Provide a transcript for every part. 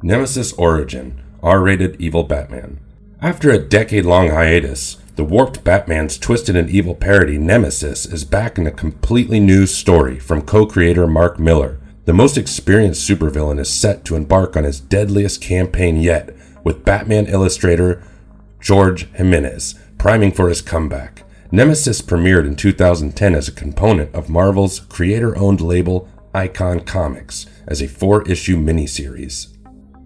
Nemesis Origin, R-rated evil Batman. After a decade-long hiatus, the warped Batman's twisted and evil parody Nemesis is back in a completely new story from co-creator Mark Millar. The most experienced supervillain is set to embark on his deadliest campaign yet, with Batman illustrator Jorge Jiménez priming for his comeback. Nemesis premiered in 2010 as a component of Marvel's creator-owned label Icon Comics as a 4-issue miniseries.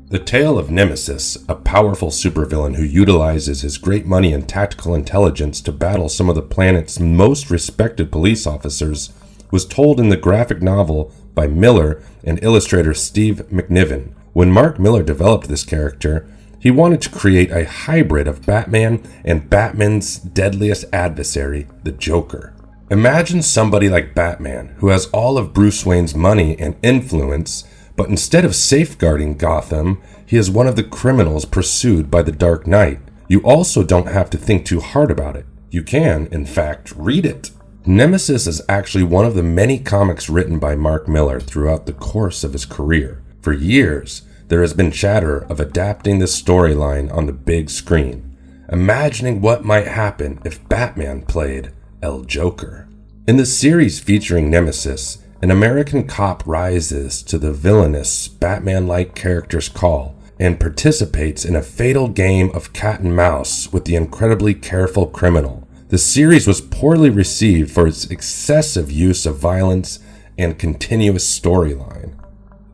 The tale of Nemesis, a powerful supervillain who utilizes his great money and tactical intelligence to battle some of the planet's most respected police officers, was told in the graphic novel by Millar and illustrator Steve McNiven. When Mark Millar developed this character, he wanted to create a hybrid of Batman and Batman's deadliest adversary, the Joker. Imagine somebody like Batman, who has all of Bruce Wayne's money and influence, but instead of safeguarding Gotham, he is one of the criminals pursued by the Dark Knight. You also don't have to think too hard about it. You can, in fact, read it. Nemesis is actually one of the many comics written by Mark Millar throughout the course of his career. For years, there has been chatter of adapting this storyline on the big screen, imagining what might happen if Batman played El Joker. In the series featuring Nemesis, an American cop rises to the villainous Batman-like character's call and participates in a fatal game of cat and mouse with the incredibly careful criminal. The series was poorly received for its excessive use of violence and continuous storyline.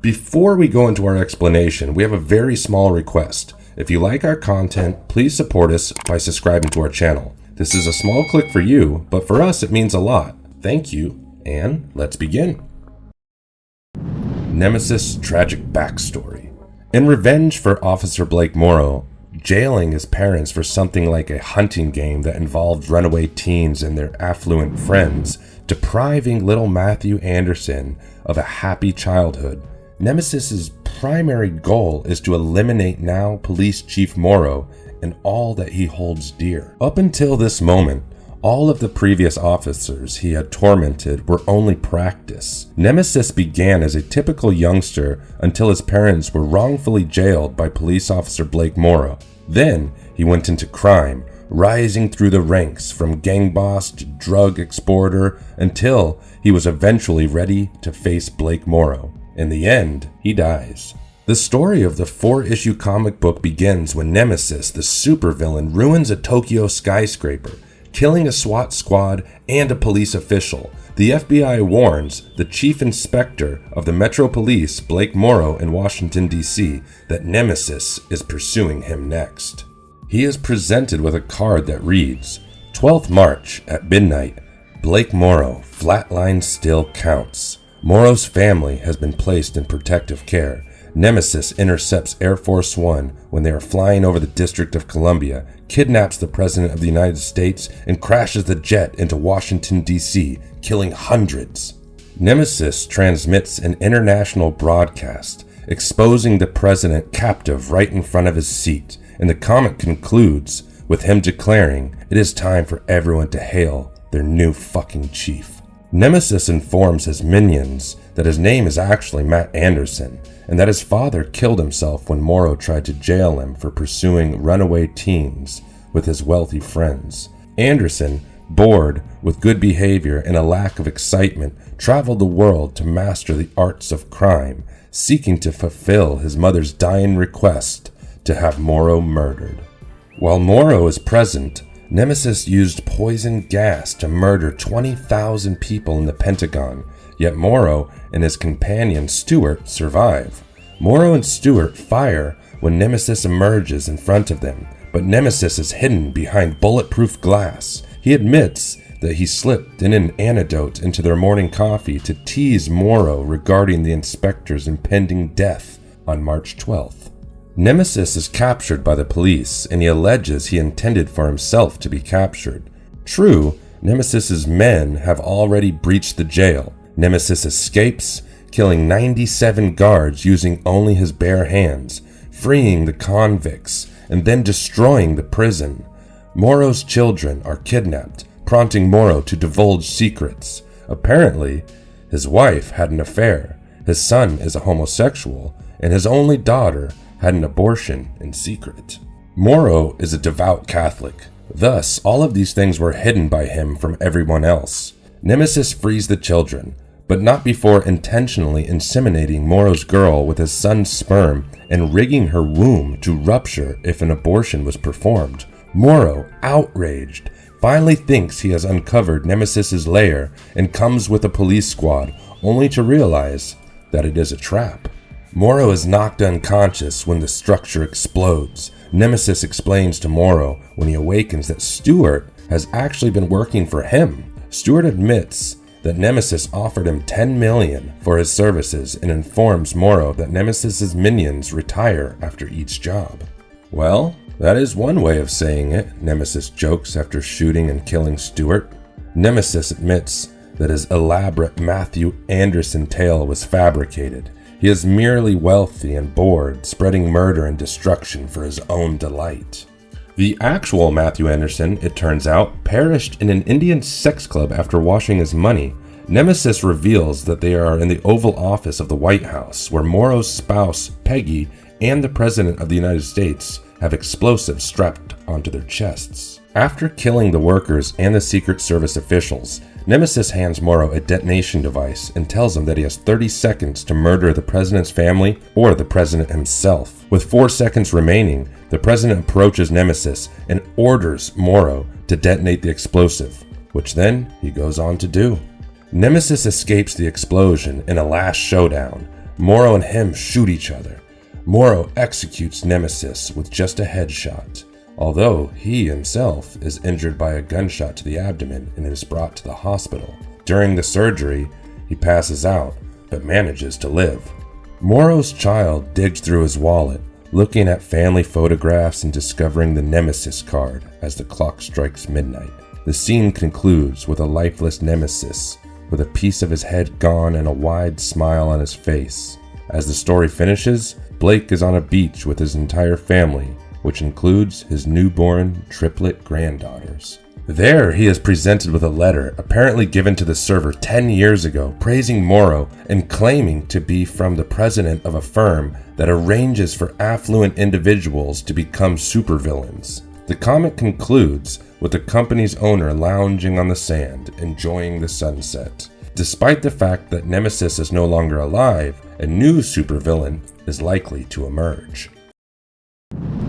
Before we go into our explanation, we have a very small request. If you like our content, please support us by subscribing to our channel. This is a small click for you, but for us it means a lot. Thank you. And let's begin. Nemesis' tragic backstory. In revenge for Officer Blake Morrow jailing his parents for something like a hunting game that involved runaway teens and their affluent friends, depriving little Matthew Anderson of a happy childhood, Nemesis' primary goal is to eliminate now Police Chief Morrow and all that he holds dear. Up until this moment, all of the previous officers he had tormented were only practice. Nemesis began as a typical youngster until his parents were wrongfully jailed by police officer Blake Morrow. Then he went into crime, rising through the ranks from gang boss to drug exporter until he was eventually ready to face Blake Morrow. In the end, he dies. The story of the 4-issue comic book begins when Nemesis, the supervillain, ruins a Tokyo skyscraper, killing a SWAT squad and a police official. The FBI warns the chief inspector of the Metro Police, Blake Morrow in Washington, D.C., that Nemesis is pursuing him next. He is presented with a card that reads, 12th March at midnight, Blake Morrow, flatline still counts. Morrow's family has been placed in protective care. Nemesis intercepts Air Force One when they are flying over the District of Columbia, kidnaps the President of the United States, and crashes the jet into Washington, D.C., killing hundreds. Nemesis transmits an international broadcast, exposing the President captive right in front of his seat, and the comic concludes with him declaring, "It is time for everyone to hail their new fucking chief." Nemesis informs his minions that his name is actually Matt Anderson, and that his father killed himself when Morrow tried to jail him for pursuing runaway teens with his wealthy friends. Anderson, bored with good behavior and a lack of excitement, traveled the world to master the arts of crime, seeking to fulfill his mother's dying request to have Morrow murdered. While Morrow is present, Nemesis used poison gas to murder 20,000 people in the Pentagon, yet Morrow and his companion Stewart survive. Morrow and Stewart fire when Nemesis emerges in front of them, but Nemesis is hidden behind bulletproof glass. He admits that he slipped in an antidote into their morning coffee to tease Morrow regarding the inspector's impending death on March 12th. Nemesis is captured by the police, and he alleges he intended for himself to be captured. True, Nemesis's men have already breached the jail. Nemesis escapes, killing 97 guards using only his bare hands, freeing the convicts, and then destroying the prison. Morrow's children are kidnapped, prompting Morrow to divulge secrets. Apparently, his wife had an affair, his son is a homosexual, and his only daughter had an abortion in secret. Morrow is a devout Catholic. Thus, all of these things were hidden by him from everyone else. Nemesis frees the children, but not before intentionally inseminating Morrow's girl with his son's sperm and rigging her womb to rupture if an abortion was performed. Morrow, outraged, finally thinks he has uncovered Nemesis's lair and comes with a police squad, only to realize that it is a trap. Morrow is knocked unconscious when the structure explodes. Nemesis explains to Morrow when he awakens that Stewart has actually been working for him. Stewart admits that Nemesis offered him $10 million for his services and informs Morrow that Nemesis's minions retire after each job. Well, that is one way of saying it, Nemesis jokes after shooting and killing Stewart. Nemesis admits that his elaborate Matthew Anderson tale was fabricated. He is merely wealthy and bored, spreading murder and destruction for his own delight. The actual Matthew Anderson, it turns out, perished in an Indian sex club after washing his money. Nemesis reveals that they are in the Oval Office of the White House, where Morrow's spouse, Peggy, and the President of the United States have explosives strapped onto their chests. After killing the workers and the Secret Service officials, Nemesis hands Morrow a detonation device and tells him that he has 30 seconds to murder the president's family or the president himself. With 4 seconds remaining, the president approaches Nemesis and orders Morrow to detonate the explosive, which then he goes on to do. Nemesis escapes the explosion in a last showdown. Morrow and him shoot each other. Morrow executes Nemesis with just a headshot, although he himself is injured by a gunshot to the abdomen and is brought to the hospital. During the surgery, he passes out, but manages to live. Morrow's child digs through his wallet, looking at family photographs and discovering the Nemesis card as the clock strikes midnight. The scene concludes with a lifeless Nemesis, with a piece of his head gone and a wide smile on his face. As the story finishes, Blake is on a beach with his entire family, which includes his newborn triplet granddaughters. There, he is presented with a letter apparently given to the server 10 years ago, praising Morrow and claiming to be from the president of a firm that arranges for affluent individuals to become supervillains. The comic concludes with the company's owner lounging on the sand, enjoying the sunset. Despite the fact that Nemesis is no longer alive, a new supervillain is likely to emerge.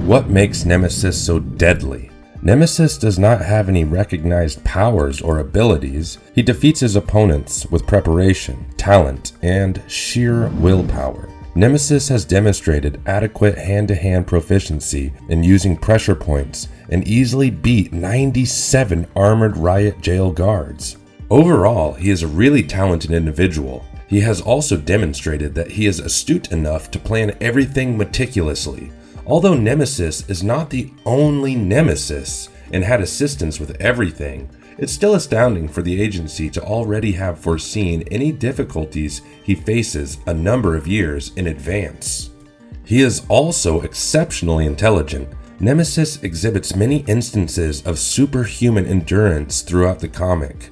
What makes Nemesis so deadly? Nemesis does not have any recognized powers or abilities. He defeats his opponents with preparation, talent, and sheer willpower. Nemesis has demonstrated adequate hand-to-hand proficiency in using pressure points and easily beat 97 armored riot jail guards. Overall, he is a really talented individual. He has also demonstrated that he is astute enough to plan everything meticulously. Although Nemesis is not the only Nemesis and had assistance with everything, it's still astounding for the agency to already have foreseen any difficulties he faces a number of years in advance. He is also exceptionally intelligent. Nemesis exhibits many instances of superhuman endurance throughout the comic.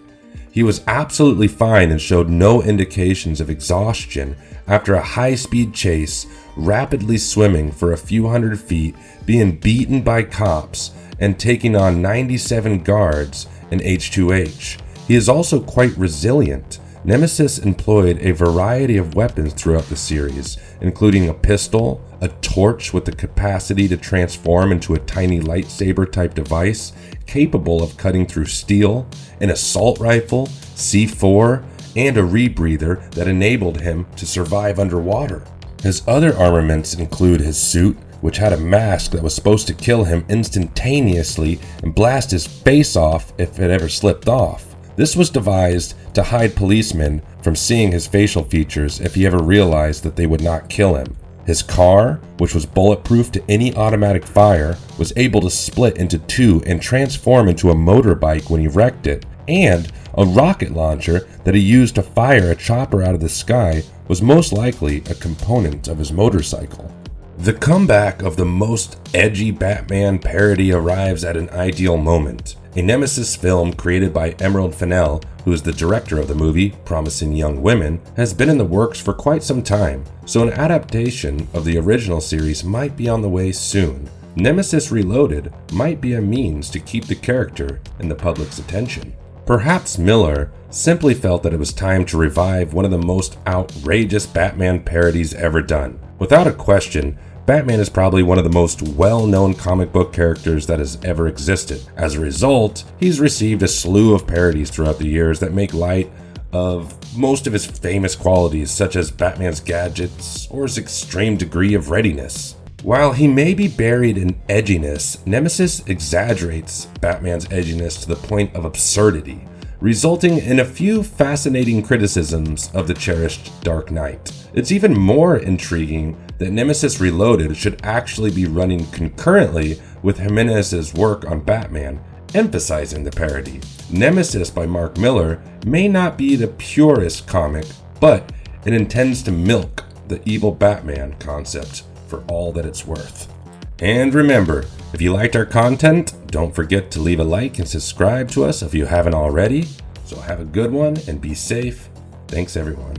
He was absolutely fine and showed no indications of exhaustion after a high-speed chase, rapidly swimming for a few hundred feet, being beaten by cops, and taking on 97 guards in H2H. He is also quite resilient. Nemesis employed a variety of weapons throughout the series, including a pistol, a torch with the capacity to transform into a tiny lightsaber-type device capable of cutting through steel, an assault rifle, C4, and a rebreather that enabled him to survive underwater. His other armaments include his suit, which had a mask that was supposed to kill him instantaneously and blast his face off if it ever slipped off. This was devised to hide policemen from seeing his facial features if he ever realized that they would not kill him. His car, which was bulletproof to any automatic fire, was able to split into two and transform into a motorbike when he wrecked it, and a rocket launcher that he used to fire a chopper out of the sky was most likely a component of his motorcycle. The comeback of the most edgy Batman parody arrives at an ideal moment. A Nemesis film created by Emerald Fennell, who is the director of the movie Promising Young Women, has been in the works for quite some time, so an adaptation of the original series might be on the way soon. Nemesis Reloaded might be a means to keep the character in the public's attention. Perhaps Millar simply felt that it was time to revive one of the most outrageous Batman parodies ever done. Without a question, Batman is probably one of the most well-known comic book characters that has ever existed. As a result, he's received a slew of parodies throughout the years that make light of most of his famous qualities, such as Batman's gadgets or his extreme degree of readiness. While he may be buried in edginess, Nemesis exaggerates Batman's edginess to the point of absurdity, resulting in a few fascinating criticisms of the cherished Dark Knight. It's even more intriguing that Nemesis Reloaded should actually be running concurrently with Jimenez's work on Batman, emphasizing the parody. Nemesis by Mark Millar may not be the purest comic, but it intends to milk the evil Batman concept for all that it's worth. And remember, if you liked our content, don't forget to leave a like and subscribe to us if you haven't already. So have a good one and be safe. Thanks everyone.